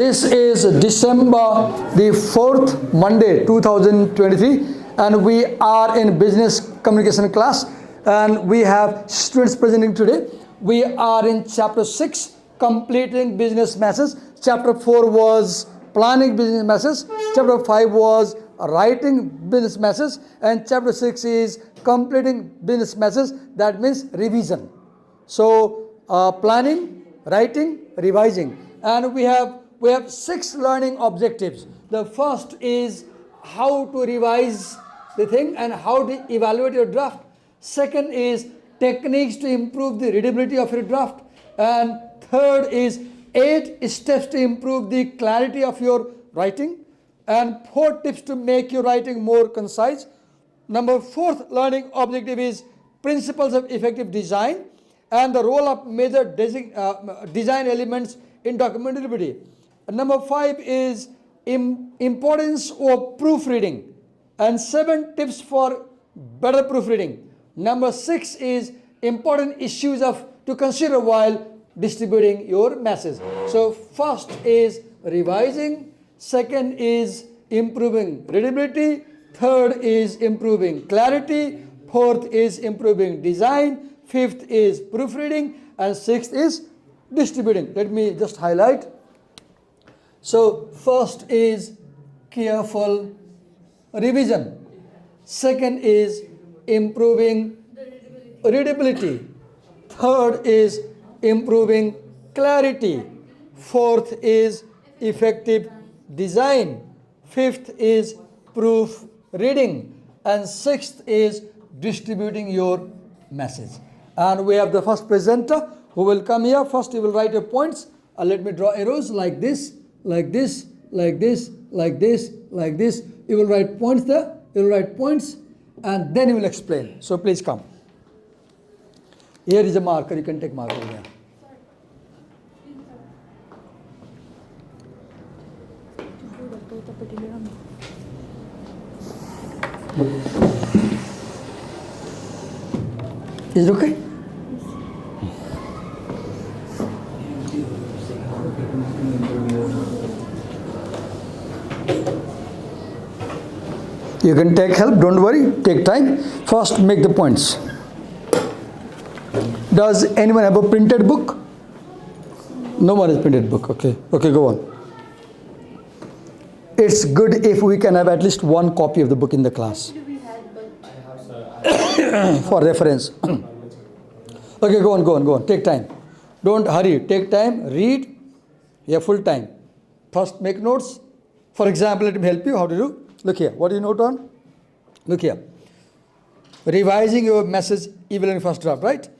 This is December the 4th, Monday 2023, and we are in business communication class, and we have students presenting today. We are in chapter 6, completing business messages. Chapter 4 was planning business messages. Chapter 5 was writing business messages, and chapter 6 is completing business messages. That means revision. So planning, writing, revising, and we have 6 learning objectives. The first is how to revise the thing and how to evaluate your draft. Second is techniques to improve the readability of your draft. And third is 8 steps to improve the clarity of your writing. And 4 tips to make your writing more concise. Number 4th learning objective is principles of effective design and the role of major design elements in document delivery. Number 5 is importance of proofreading and 7 tips for better proofreading. Number 6 is important issues to consider while distributing your message. So first is revising, second is improving readability, third is improving clarity, fourth is improving design, fifth is proofreading, and sixth is distributing. Let me just highlight. So first is careful revision. Second is improving readability. Third is improving clarity. Fourth is effective design. Fifth is proofreading. And sixth is distributing your message. And we have the first presenter who will come here. First, he will write your points. Let me draw arrows like this. Like this, like this, like this, like this. You will write points there. You will write points, and then you will explain. So please come. Here is a marker. You can take marker there. Is it okay? You can take help, don't worry, take time. First, make the points. Does anyone have a printed book? No one has printed book, okay. Okay, go on. It's good if we can have at least one copy of the book in the class. For reference. Okay, go on, take time. Don't hurry, take time, read, full time. First, make notes. For example, let me help you how to do. Look here, what do you note on? Look here. Revising your message even in first draft, right?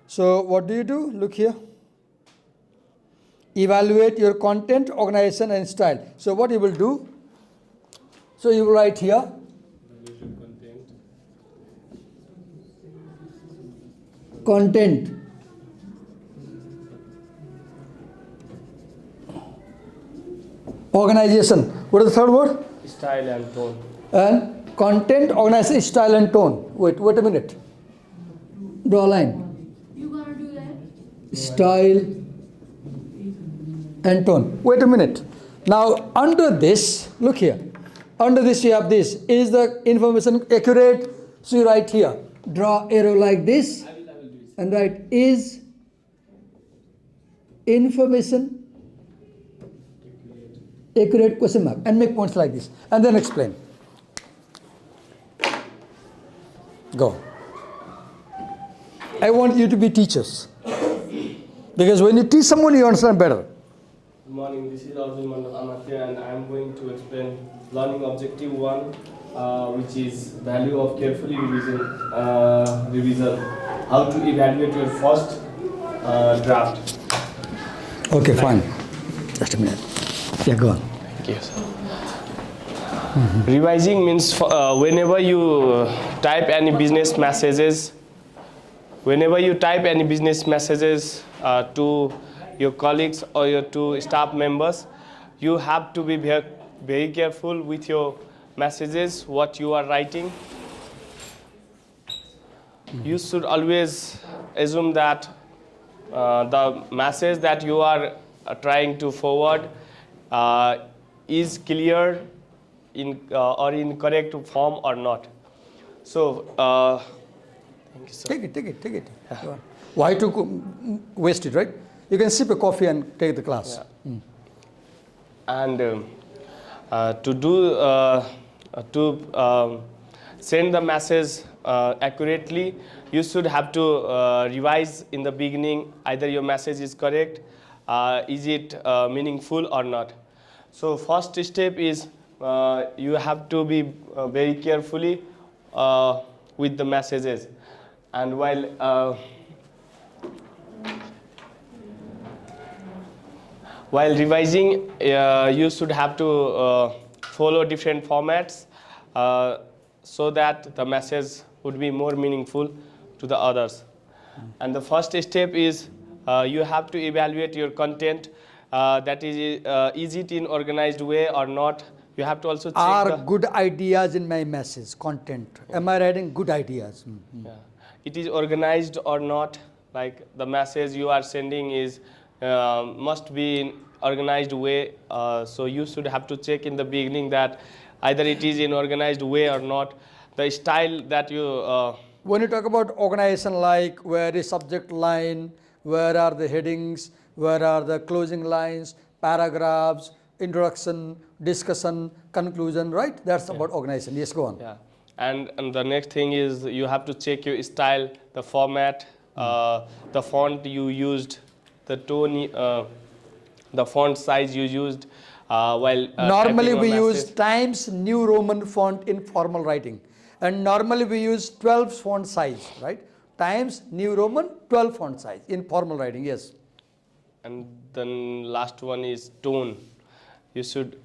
So what do? Look here. Evaluate your content, organization, and style. So what you will do? So you will write here. Content. Organization. What is the third word? Style and tone. And content, organization, style and tone. Wait a minute. Draw a line. You gonna do that? Style and tone. Wait a minute. Now under this, look here. Under this you have this. Is the information accurate? So you write here. Draw arrow like this. I will do it. And write is information accurate question mark, and make points like this, and then explain. Go. I want you to be teachers, because when you teach someone, you understand better. Good morning, this is Arjun Amatya, and I am going to explain learning objective 1, which is value of carefully revision, how to evaluate your first draft. Okay, fine. Just a minute. Yeah, go on. Thank you, sir. Revising means whenever you type any business messages, to your colleagues or to staff members, you have to be very careful with your messages, what you are writing. You should always assume that the message that you are trying to forward is clear in or in correct form or not. So thank you, sir. Take it. Go on. Why to waste it, right? You can sip a coffee and take the class. Yeah. And to send the message accurately, you should have to revise in the beginning either your message is correct, is it meaningful or not. So first step is you have to be very carefully with the messages, and while revising, you should have to follow different formats so that the message would be more meaningful to the others. And the first step is you have to evaluate your content. That is it in organized way or not? You have to also check Are good ideas in my message, content? Am I writing good ideas? Yeah. It is organized or not, like the message you are sending is must be in organized way, so you should have to check in the beginning that either it is in organized way or not. The style that you When you talk about organization, like where is subject line, where are the headings, where are the closing lines, paragraphs, introduction, discussion, conclusion, right? That's about organization. Yes, go on. yeah. And the next thing is you have to check your style, the format, the font you used, the tone, the font size you used while Normally typing a we use message. Times New Roman font in formal writing, and normally we use 12 font size, right? Times New Roman 12 font size in formal writing. Yes. And then last one is tone. You should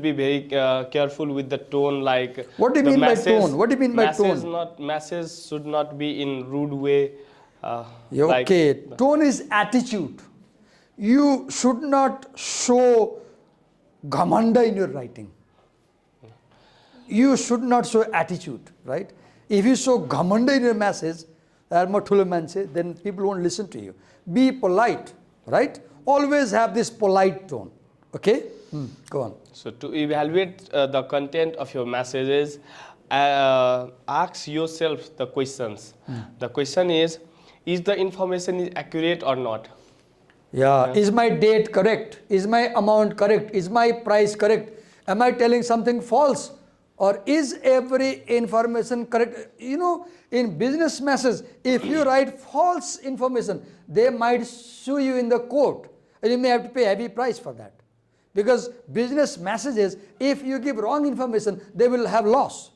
be very careful with the tone. Like What do you the mean by message- tone? What do you mean by message tone? Message should not be in rude way. Yeah, like okay, tone is attitude. You should not show ghamanda in your writing. You should not show attitude, right? If you show ghamanda in your message, then people won't listen to you. Be polite, right? Always have this polite tone, okay? Go on. So to evaluate the content of your messages, ask yourself the questions. The question is the information is accurate or not? Yeah. Is my date correct? Is my amount correct? Is my price correct? Am I telling something false? Or is every information correct? You know, in business message, if you write false information, they might sue you in the court, and you may have to pay a heavy price for that. Because business messages, if you give wrong information, they will have loss.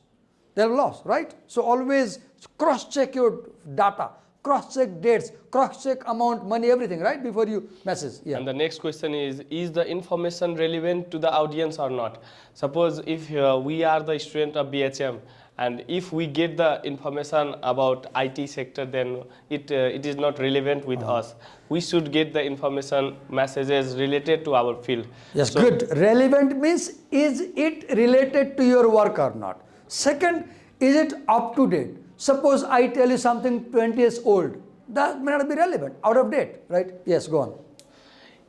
They'll have loss, right? So always cross-check your data, cross-check dates, cross-check amount, money, everything, right? Before you message. Yeah. And the next question is the information relevant to the audience or not? Suppose if we are the student of BHM, and if we get the information about IT sector, then it is not relevant with us. We should get the information messages related to our field. Yes, So- good. Relevant means, is it related to your work or not? Second, is it up to date? Suppose I tell you something 20 years old, that may not be relevant, out of date, right? Yes, go on.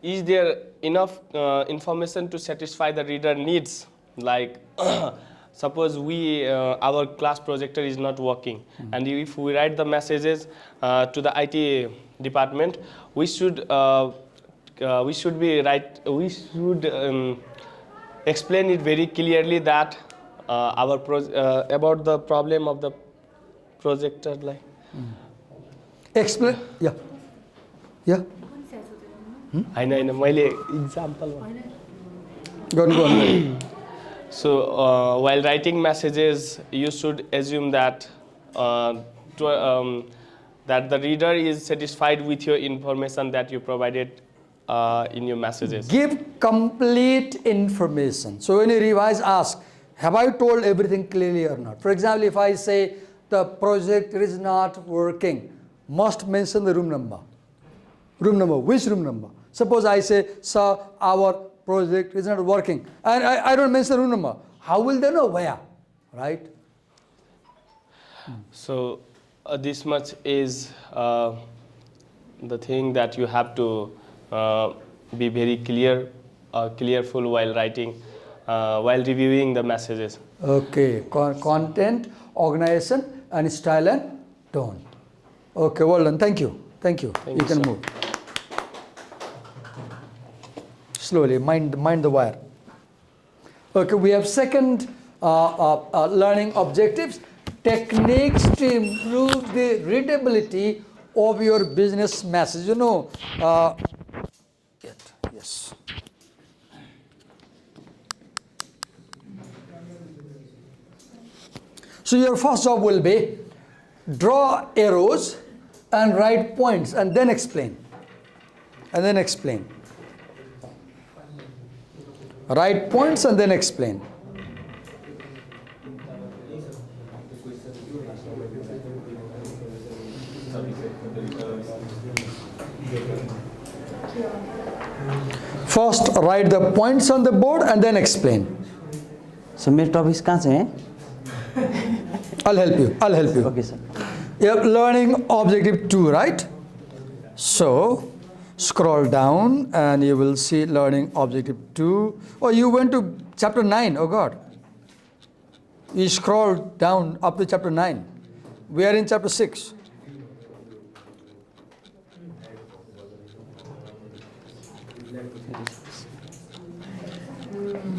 Is there enough information to satisfy the reader needs? Like suppose our class projector is not working, and if we write the messages to the IT department, we should explain it very clearly that about the problem of the projector, like Explain. Yeah. Yeah. होइन मैले example Go on. So while writing messages, you should assume that that the reader is satisfied with your information that you provided in your messages. Give complete information. So when you revise, ask, have I told everything clearly or not? For example, if I say the project is not working, must mention the room number. Room number, which room number? Suppose I say, sir, our project is not working, and I don't mention the room number. How will they know where, right? So this much is the thing that you have to be very clearful while writing, while reviewing the messages. Okay, content, organization, and style and tone. Okay, well done. Thank you. Thank you. Thank You you, can sir. move. Slowly, mind the wire. Okay, we have second learning objectives, techniques to improve the readability of your business message. You know, yes. So your first job will be draw arrows and write points and then explain. And then explain. Write points and then explain. First write the points on the board and then explain. So मेरे topics कहाँ से हैं? I'll help you. Okay, sir. You're learning objective 2, right? So scroll down and you will see learning objective 2. Oh, you went to chapter 9. Oh God. You scroll down up to chapter 9. We are in chapter 6.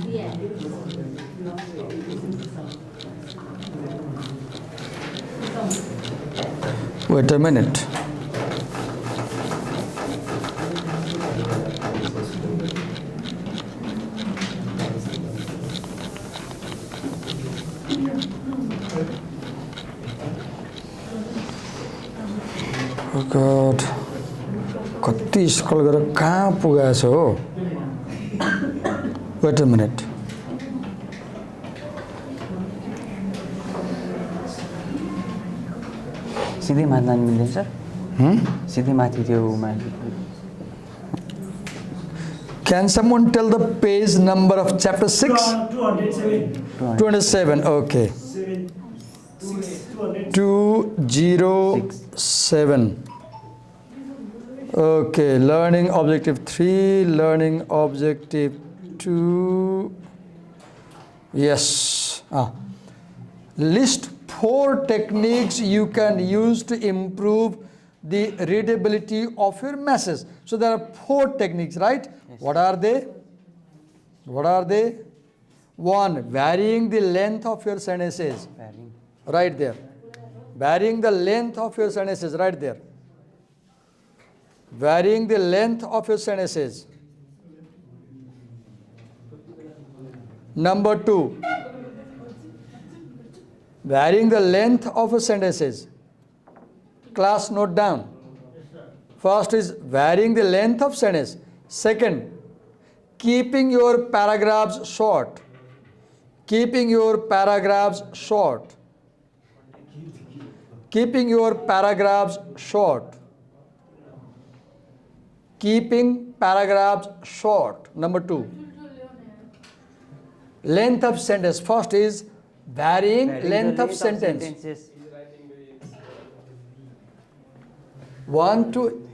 Yeah. Wait a minute. Oh God. कति school गरेर कहाँ पुगेछ हो? Wait a minute. सीधै माथि लानु मिल्दैन sir? सीधै माथि त्यो माथि. Can someone tell the page number of chapter 6? 207. 207. Okay. 207. Okay. Learning objective 3. Learning objective 2. Yes. List 4 techniques you can use to improve the readability of your message. So there are 4 techniques, right? Yes. What are they? What are they? 1. Varying the length of your sentences. Right there. Varying the length of your sentences. Right there. Varying the length of your sentences. Number 2. Varying the length of your sentences. Class, note down. First is varying the length of sentence. Second, keeping your paragraphs short. Keeping your paragraphs short. Keeping your paragraphs short. Keeping paragraphs short. Number 2. Length of sentence. First is varying length of sentence. 1, 2.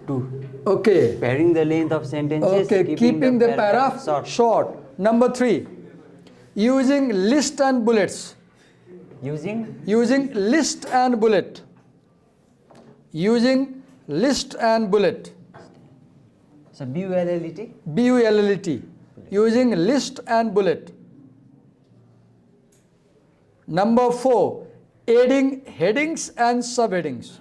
2. Okay. Varying the length of sentences. Okay. Keeping the paragraph short. Number 3. Using list and bullets. Using list and bullet. Using list and bullet. So BULLET. BULLET. Using list and bullet. Number 4. Adding headings and subheadings.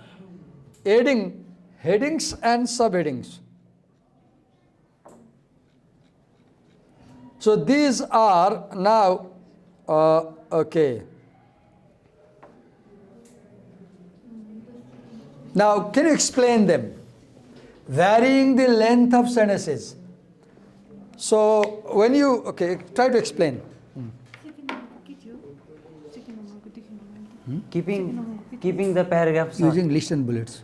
Adding headings and subheadings. So these are now okay. Now can you explain them? Varying the length of sentences. So when you try to explain. Keeping the paragraphs short. Using list and bullets.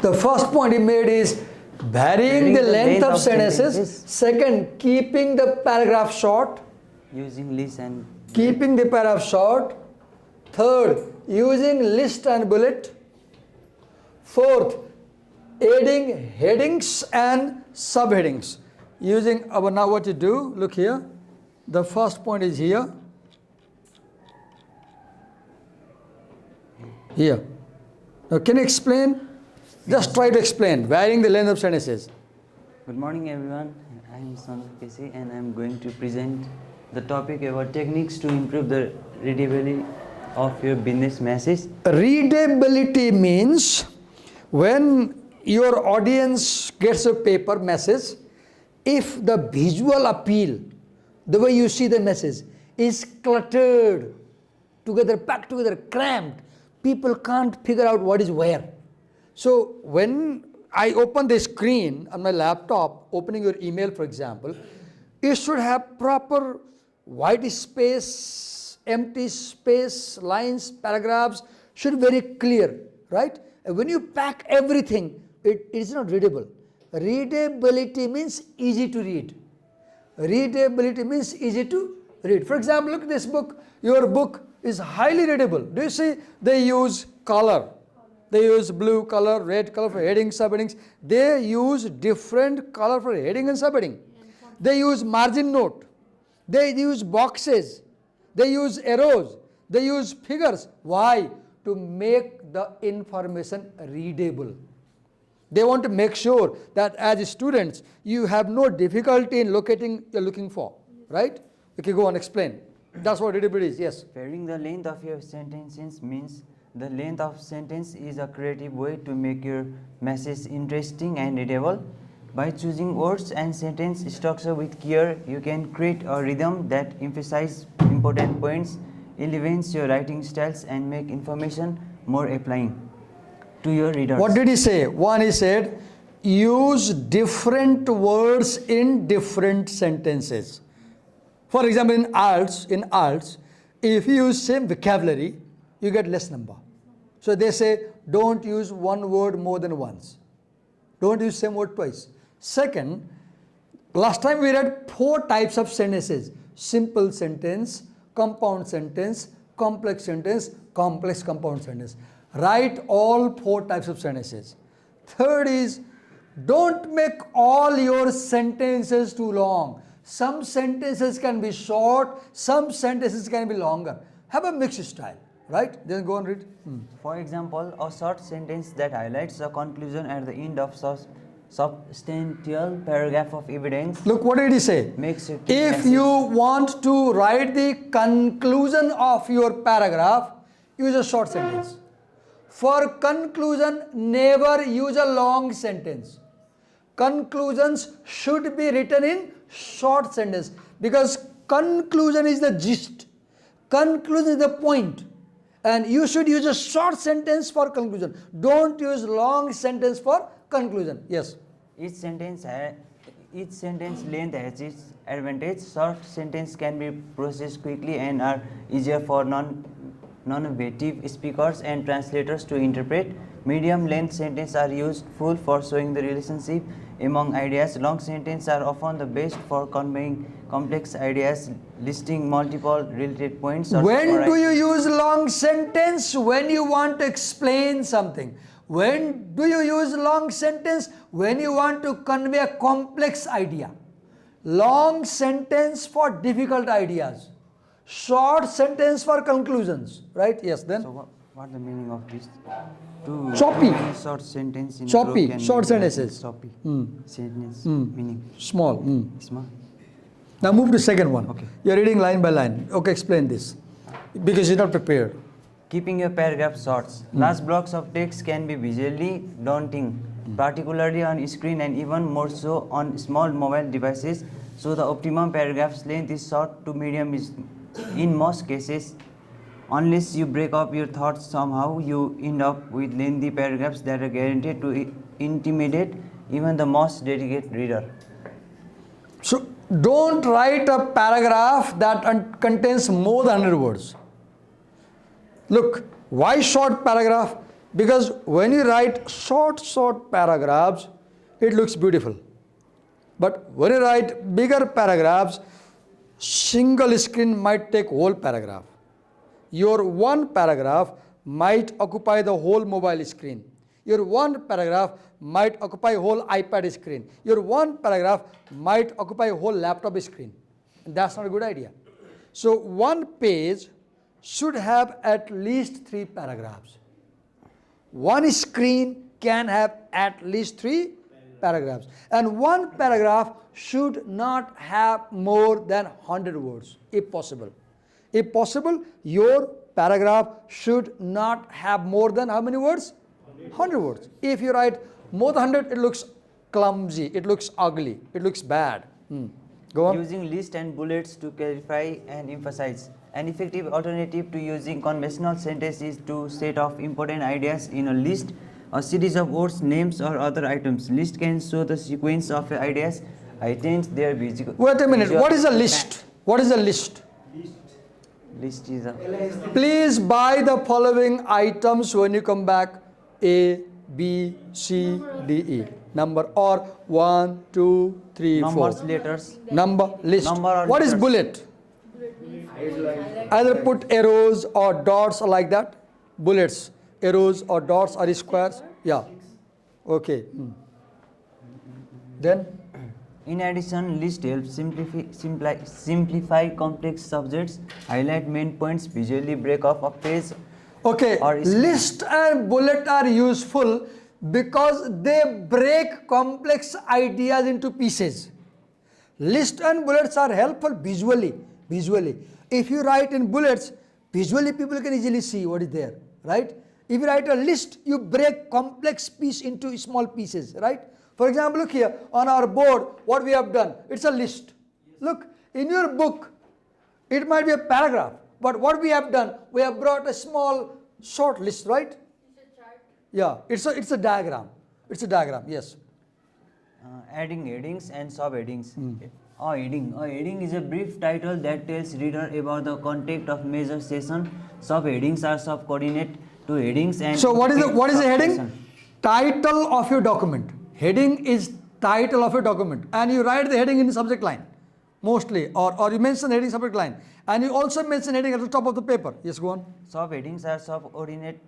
The first point he made is varying the length of sentences. Second, keeping the paragraph short. Using list and Keeping the paragraph short. Third, using list and bullet. Fourth, adding headings and subheadings. Using now what you do, look here. The first point is here. Here. Now can you explain? Just try to explain, varying the length of sentences. Good morning, everyone. I am Son Casey, and I am going to present the topic about techniques to improve the readability of your business message. Readability means when your audience gets a paper message, if the visual appeal, the way you see the message, is cluttered together, packed together, cramped, people can't figure out what is where. So when I open the screen on my laptop, opening your email for example, it should have proper white space, empty space, lines, paragraphs, should be very clear, right? And when you pack everything, it is not readable. Readability means easy to read. Readability means easy to read. For example, look at this book. Your book is highly readable. Do you see they use color? They use blue color, red color for headings, subheadings. They use different color for heading and subheading. They use margin note. They use boxes. They use arrows. They use figures. Why? To make the information readable. They want to make sure that as students, you have no difficulty in locating you're looking for. Right? Okay, go on, explain. That's what readability is, yes. Varying the length of your sentences means the length of sentence is a creative way to make your message interesting and readable. By choosing words and sentence structure with care, you can create a rhythm that emphasizes important points, elevates your writing styles, and make information more applying to your readers. What did he say? One, he said, use different words in different sentences. For example, in ALTS, if you use same vocabulary, you get less number. So they say, don't use one word more than once. Don't use same word twice. Second, last time we read 4 types of sentences. Simple sentence, compound sentence, complex sentence, complex compound sentence. Write all 4 types of sentences. Third is, don't make all your sentences too long. Some sentences can be short, some sentences can be longer. Have a mixed style, right? Then go and read. For example, a short sentence that highlights a conclusion at the end of substantial paragraph of evidence. Look, what did he say? Makes it If you want to write the conclusion of your paragraph, use a short sentence. For conclusion, never use a long sentence. Conclusions should be written in short sentence because conclusion is the gist. Conclusion is the point. And you should use a short sentence for conclusion. Don't use long sentence for conclusion. Yes. Each sentence length has its advantage. Short sentence can be processed quickly and are easier for non-native speakers and translators to interpret. Medium length sentences are useful for showing the relationship among ideas. Long sentences are often the best for conveying complex ideas, listing multiple related points. When do you use long sentence? When you want to explain something. When do you use long sentence? When you want to convey a complex idea. Long sentence for difficult ideas. Short sentence for conclusions. Right? Yes, then? So what the meaning of this? Choppy. Short sentence in Choppy. Short sentences. Choppy. Sentence meaning. Small. Small. Now move to second one. Okay. You're reading line by line. Okay, explain this. Because you're not prepared. Keeping your paragraph short. Large blocks of text can be visually daunting, particularly on screen and even more so on small mobile devices. So the optimum paragraph's length is short to medium is in most cases. Unless you break up your thoughts somehow, you end up with lengthy paragraphs that are guaranteed to intimidate even the most dedicated reader. So don't write a paragraph that contains more than 100 words. Look, why short paragraph? Because when you write short paragraphs, it looks beautiful. But when you write bigger paragraphs, single screen might take whole paragraph. Your one paragraph might occupy the whole mobile screen. Your one paragraph might occupy whole iPad screen. Your one paragraph might occupy whole laptop screen. And that's not a good idea. So one page should have at least 3 paragraphs. One screen can have at least 3 paragraphs. And one paragraph should not have more than 100 words, if possible. If possible, your paragraph should not have more than how many words? 100 words. If you write more than 100, it looks clumsy, it looks ugly, it looks bad. Go on. Using lists and bullets to clarify and emphasize. An effective alternative to using conventional sentences is to set off important ideas in a list, a series of words, names, or other items. List can show the sequence of ideas, heighten their visual. Wait a minute. What is a list? What is a list? List is a Please buy the following items when you come back. A, B, C, D, E. Number or 1, 2, 3, 4. numbers, letters. Number list. Number or What is letters? bullet? Either put arrows or dots or like that. Bullets, arrows or dots or squares. Yeah. Okay. Then In addition, list helps simplify complex subjects, highlight main points, visually break off a page. okay, Or list and bullet are useful because they break complex ideas into pieces. List and bullets are helpful visually. If you write in bullets, visually people can easily see what is there, right? If you write a list, you break complex piece into small pieces, right? For example, look here on our board, what we have done, it's a list. Look, in your book, it might be a paragraph, but what we have done, we have brought a small short list, right? It's a chart. Yeah, it's a diagram. It's a diagram, yes. Adding headings and subheadings. A heading is a brief title that tells reader about the content of major session. Subheadings are subcoordinate to headings and. So what is the heading? subsection. Title of your document. Heading is title of your document, and you write the heading in the subject line, mostly, or you mention heading subject line, and you also mention heading at the top of the paper. Yes, go on. Subheadings are subordinate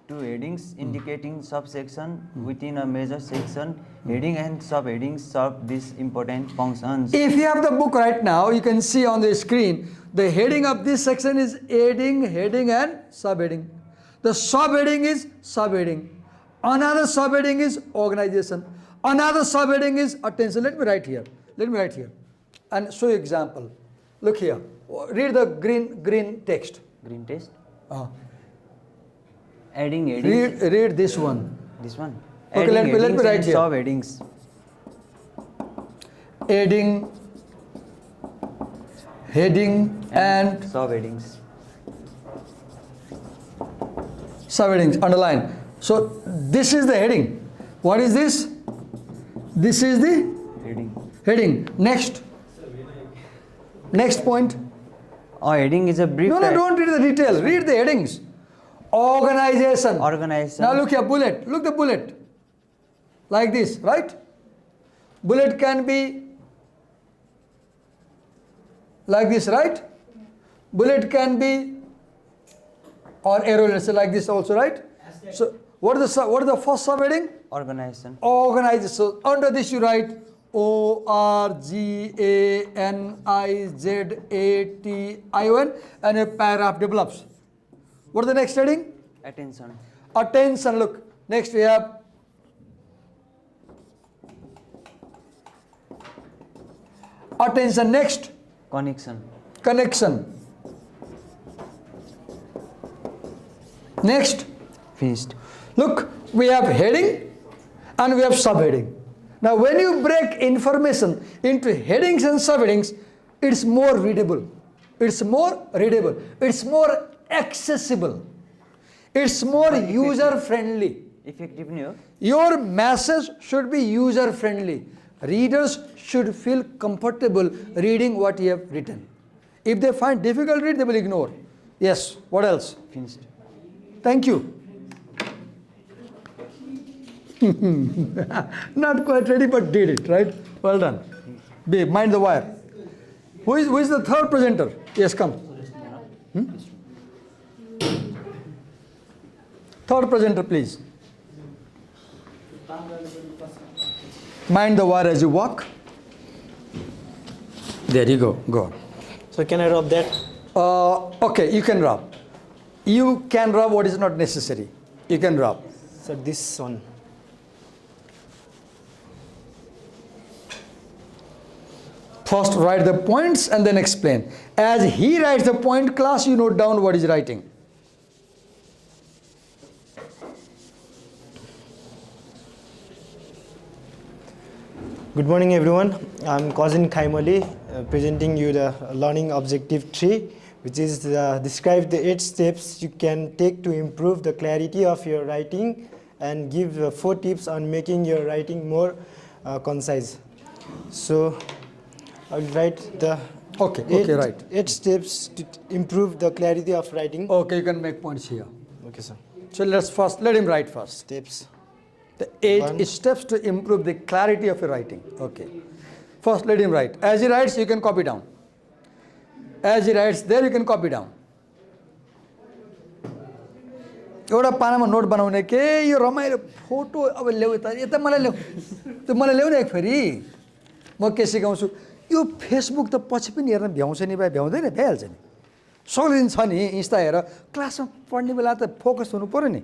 to headings, indicating subsection within a major section. Heading and subheadings serve these important functions. If you have the book right now, you can see on the screen the heading of this section is heading, and subheading. The subheading is subheading. Another subheading is organization. Another subheading is attention. Let me write here and show you example. Look here. Read the green text. Green text. Uh, Adding headings. read this one. This one. Okay, Adding let me headings write and here. subheadings. Heading and Subheadings. subheadings. Underline. So this is the heading. What is this? This is the heading. Next point. A heading is a brief. No, don't read the detail. Read the headings. Organization. Organization. Now look here, bullet. Look the bullet. Like this, right? Bullet can be like this, right? Bullet can be or arrow, let's say like this also, right? So what is the first subheading? Organization. Organization. So under this you write ORGANIZATION and a paragraph develops. What is the next heading? Attention. Attention. Look, next we have attention. Next, connection. Next, Finished. look, we have heading and we have subheading. Now when you break information into headings and subheadings, it's more readable, it's more accessible, it's more user friendly. Effective new. Your message should be user friendly. Readers should feel comfortable reading what you have written. If they find difficult to read, they will ignore. Yes, what else? Finished. Thank you. Not quite ready, but did it, right? Well done. B, mind the wire. Who is the third presenter? Yes, come. Third presenter, please. Mind the wire as you walk. There you go. Go on. So can I rub that? Okay, you can rub. You can rub what is not necessary. You can rub. So this one. First write the points and then explain. As he writes the point, class, you note down what he's writing. Good morning, everyone. I'm Cousin Khaimali, presenting you the learning objective 3, which is describe the 8 steps you can take to improve the clarity of your writing and give 4 tips on making your writing more concise. So I'll write the right. 8 steps to improve the clarity of writing. Okay, you can make points here. Okay, sir. So let him write first. Steps. The 8 1. steps to improve the clarity of your writing. Okay. First, let him write. As he writes, you can copy down. As he writes, there you can copy down. एउटा Panama note बनाउने के यो रमाइलो photo अब ल्याउ यता मलाई ल्याउ त्यो मलाई ल्याउ न एक फेरि म के सिकाउँछु यो फेसबुक त पछि पनि हेर्न भ्याउँछ नि भाइ भ्याउँदैन भ्याइहाल्छ नि सक्दो दिन छ नि इन्स्टा हेर क्लासमा पढ्ने बेला त फोकस हुनु पर्यो नि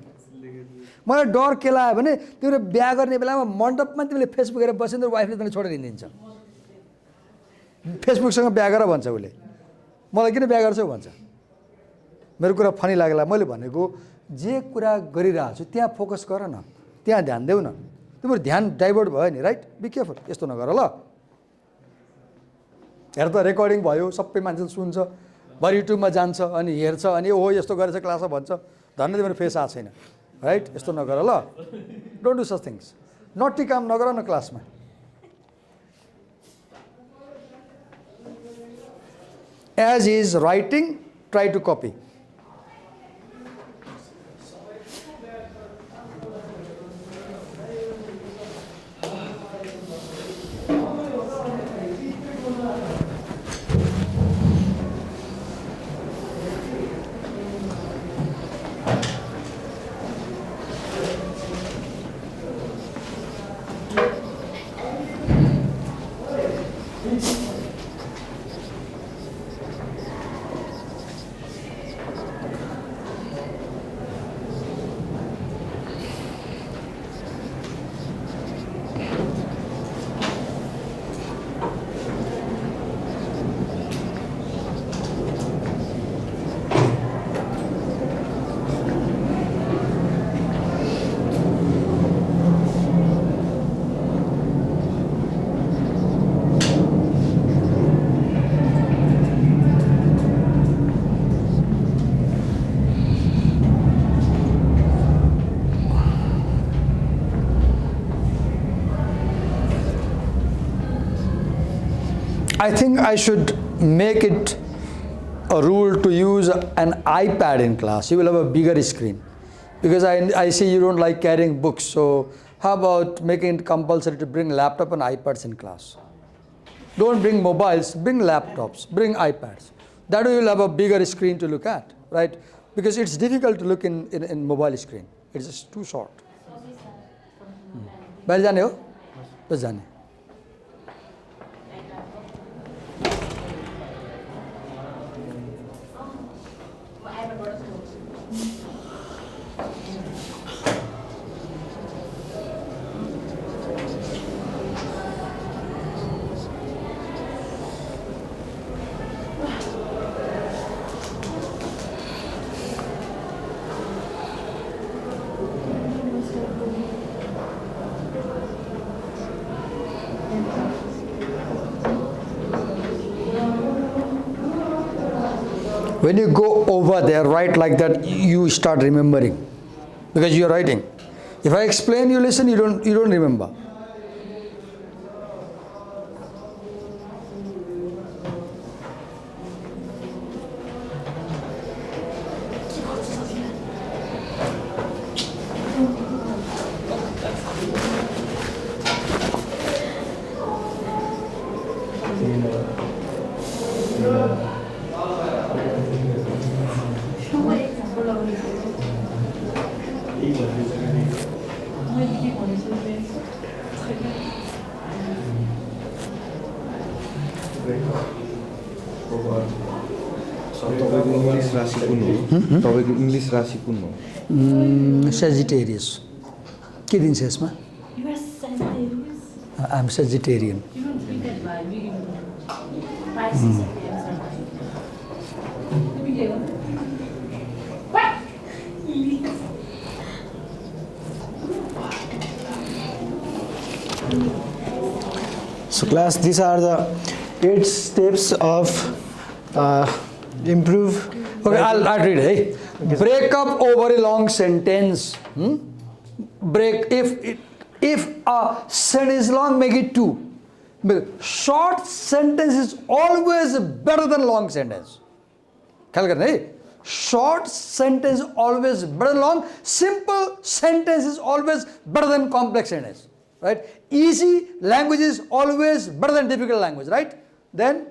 मलाई डर के लाग्यो भने तिम्रो बिहा गर्ने बेलामा मण्डपमा तिमीले फेसबुक हेरेर बस्यो नि वाइफले तँलाई छोडेर हिँडिदिन्छ फेसबुकसँग बिहा गर भन्छ उसले मलाई किन बिहा गर्छौ भन्छ मेरो कुरा फनी लाग्ला मैले भनेको जे कुरा गरिरहेको छु त्यहाँ फोकस गर न त्यहाँ ध्यान देऊ न तिम्रो ध्यान डाइभर्ट भयो नि राइट बी केयरफुल यस्तो नगर ल हेर त रेकर्डिङ भयो सबै मान्छेले सुन्छ भरे युट्युबमा जान्छ अनि हेर्छ अनि ओहो यस्तो गरेछ क्लासमा भन्छ धन्यवाद मेरो फेस आएको छैन राइट यस्तो नगर ल don't do such things naughty काम नगर न क्लासमा as is writing try to copy I think I should make it a rule to use an iPad in class. You will have a bigger screen because I see you don't like carrying books. So how about making it compulsory to bring laptop and iPads in class? Don't bring mobiles, bring laptops, bring iPads. That way you'll have a bigger screen to look at, right? Because it's difficult to look in mobile screen. It's just too short. बाहिर जाने हो? बस जाने. When you go over there, write like that, you start remembering because you're writing. If I explain, you listen, you don't remember. मैले के भनेछु तपाईँको English राशि कुन हो तपाईँको इङ्ग्लिस राशि कुन हो सेजिटेरियस के दिन्छ यसमा You are Sagittarius. I M Sagittarian You don't read that by reading Pisces and Cancer. Let me get one. What? So class, these are the 8 steps of improve. Okay, I'll read it. Hey? Break up over a long sentence. Break if a sentence is long, make it 2. Short sentence is always better than long sentence. ख्याल करना है short sentence always better than long. Simple sentence is always better than complex sentence. Right? Easy language is always better than difficult language. Right? Then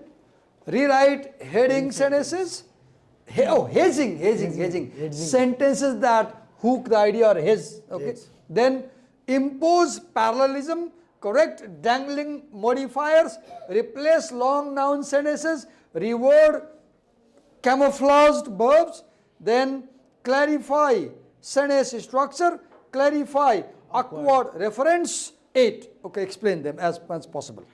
rewrite heading sentences. Hedging. Sentences that hook the idea or hedge. Okay. Yes. Then impose parallelism. Correct dangling modifiers. Replace long noun sentences. Reword camouflaged verbs. Then clarify sentence structure. Clarify awkward reference. 8. Okay, explain them as much as possible.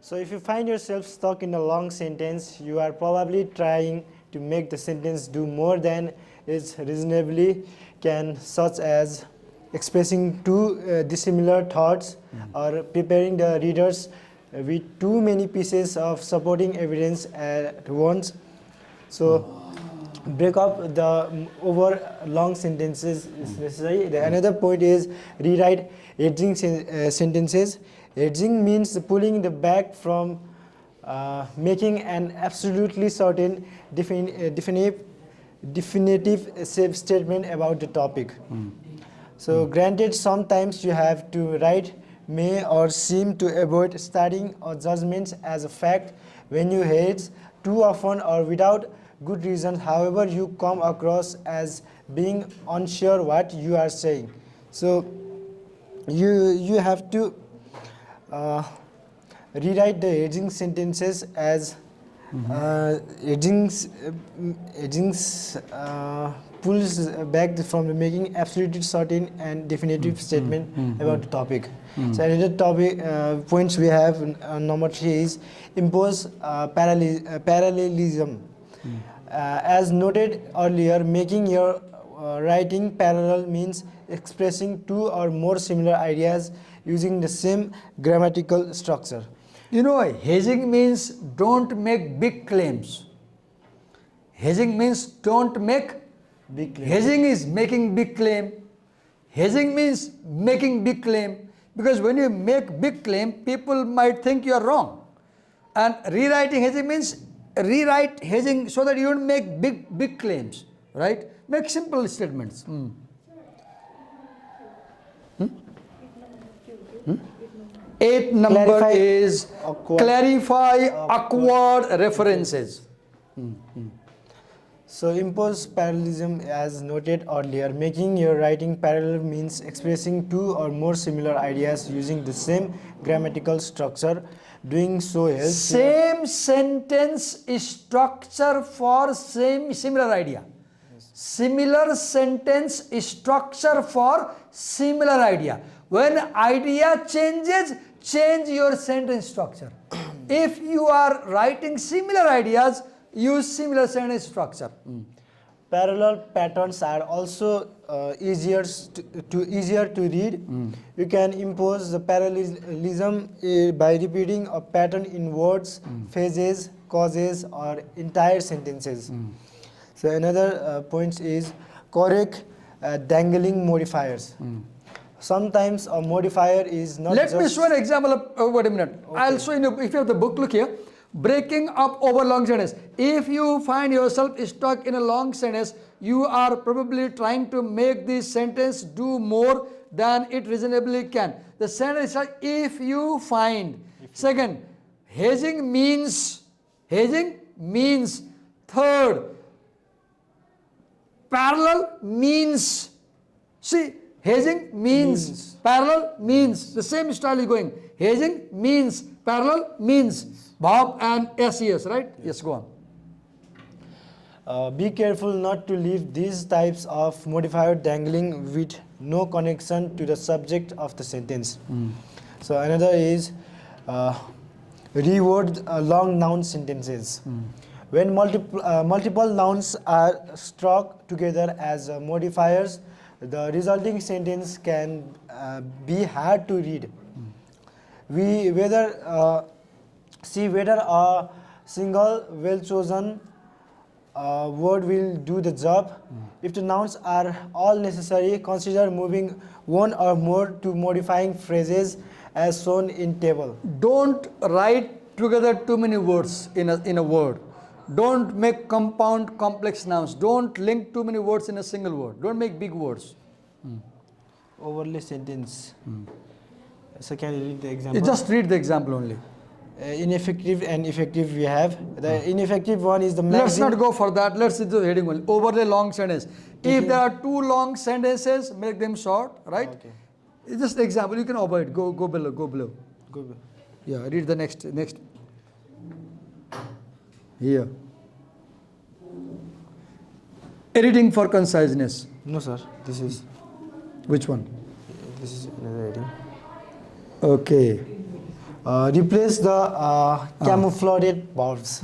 So if you find yourself stuck in a long sentence, you are probably trying to make the sentence do more than it reasonably can, such as expressing two dissimilar thoughts or preparing the readers with too many pieces of supporting evidence at once. So break up the over long sentences is necessary. Another point is rewrite edging sentences. Edging means pulling the back from making an absolutely certain definitive statement about the topic. So granted, sometimes you have to write may or seem to avoid starting or judgments as a fact when you hedge too often or without good reasons. However, you come across as being unsure what you are saying. So you have to rewrite the edging sentences as edgings pulls back from the making absolutely certain and definitive statement about the topic. So another topic points we have number 3 is impose parallelism. As noted earlier, making your writing parallel means expressing two or more similar ideas using the same grammatical structure. You know, hedging means don't make big claims. Hedging means don't make Big claim. Hedging is making big claim. Hedging means making big claim, because when you make big claim, people might think you are wrong. And rewriting hedging means rewrite hedging so that you don't make big claims, right? Make simple statements. 8 number Clarify is clarify awkward references. So impose parallelism, as noted earlier. Making your writing parallel means expressing two or more similar ideas using the same grammatical structure. Doing so helps Same sentence structure for similar idea. Similar sentence structure for similar idea. When idea changes, change your sentence structure. If you are writing similar ideas, use similar sentence structure. Parallel patterns are also easier to read. You can impose the parallelism by repeating a pattern in words, phrases, causes, or entire sentences. So another point is correct dangling modifiers. Sometimes a modifier is not Let just... me show an example of, wait a minute. I'll show you, if you have the book, look here. Breaking up over long sentence. If you find yourself stuck in a long sentence, you are probably trying to make this sentence do more than it reasonably can. The sentence is like, if you find. Second, hedging means. Third, parallel means. See, Hazing means parallel, means the same style is going. Hazing means parallel, means verb and SES, right? Yes, go on. Be careful not to leave these types of modifier dangling with no connection to the subject of the sentence. So another is reword long noun sentences. When multiple nouns are struck together as modifiers, the resulting sentence can be hard to read. We see whether a single well-chosen word will do the job. If the nouns are all necessary, consider moving one or more to modifying phrases as shown in table. Don't write together too many words in a word. Don't make compound complex nouns. Don't link too many words in a single word. Don't make big words. Overlay sentence. So can you read the example? Just read the example only. Ineffective and effective we have. The ineffective one is the Let's maximum. not go for that. Let's see the heading only. Overlay long sentence. If there are two long sentences, make them short, right? Okay. It's just example. You can avoid. Go below. Go below. Go back. Yeah. Read the next. Here. Editing for conciseness. No, sir. This is Which one? another heading. Okay. Replace the camouflaged verbs.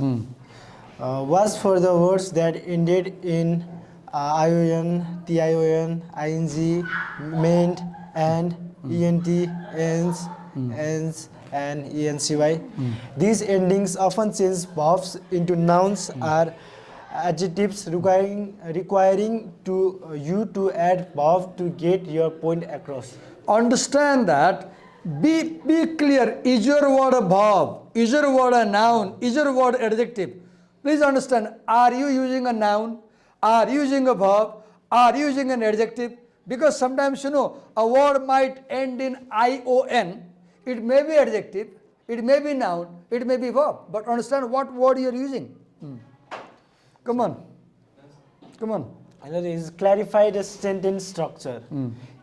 Was for the words that ended in ion, tion, ing, meant, and ent, ens, ens, and ency. These endings often change verbs into nouns or adjectives, requiring you to add verb to get your point across. Understand that. Be clear. Is your word a verb? Is your word a noun? Is your word adjective? Please understand. Are you using a noun? Are you using a verb? Are you using an adjective? Because sometimes a word might end in ion. It may be adjective. It may be noun. It may be verb. But understand what word you are using. Come on. Another is clarify the sentence structure.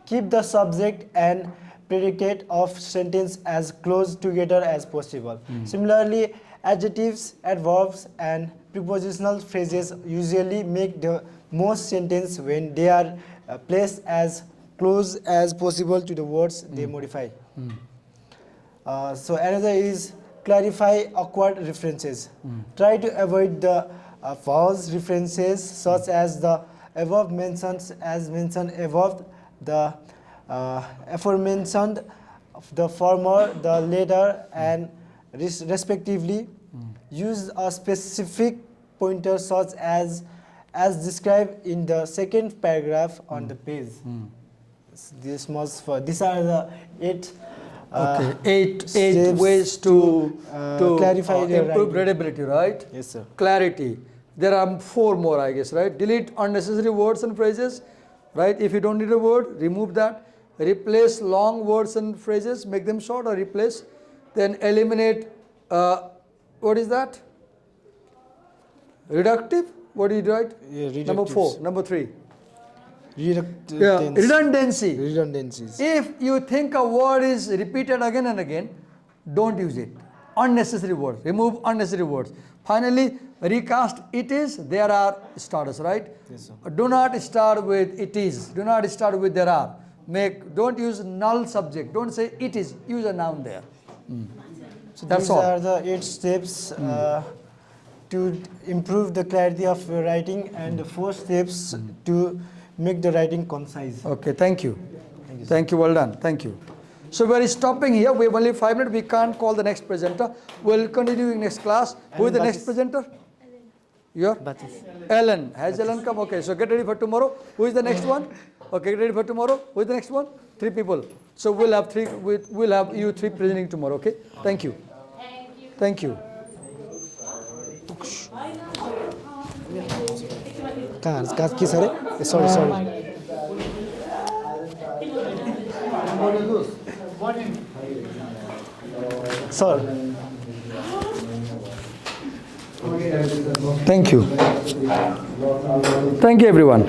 Keep the subject and predicate of sentence as close together as possible. Similarly, adjectives, adverbs, and prepositional phrases usually make the most sentence when they are placed as close as possible to the words they modify. So another is clarify awkward references. Try to avoid the false references such as the above mentioned above, the aforementioned, the former, the later, and respectively. Use a specific pointer such as described in the second paragraph on the page. These are the eight. Eight ways to clarify the improve writing. readability, right? Yes, sir. Clarity. There are 4 more, I guess, right? Delete unnecessary words and phrases, right? If you don't need a word, remove that. Replace long words and phrases, make them short, or replace. Then eliminate, what is that? Reductive? What do you write? Yeah, Number 4. Number 3. Redundancy. Redundancies. If you think a word is repeated again and again, don't use it. Unnecessary words. Remove unnecessary words. Finally, recast it is, there are starters, right? Yes, sir. Do not start with it is. Do not start with there are. Don't use null subject. Don't say it is. Use a noun there. So That's these all. are the 8 steps to improve the clarity of your writing, and the 4 steps to make the writing concise. Okay, thank you. Thank you, well done. Thank you. So we are stopping here. We have only 5 minutes. We can't call the next presenter. We'll continue in next class. Who is the next presenter? Your? Ellen. Has Ellen come? Okay, so get ready for tomorrow. Who is the next one? Okay, get ready for tomorrow. Who is the next one? 3 people. So we'll have you 3 presenting tomorrow. Okay. Thank you. Thank you. Sorry. Sir. Thank you. Thank you, everyone.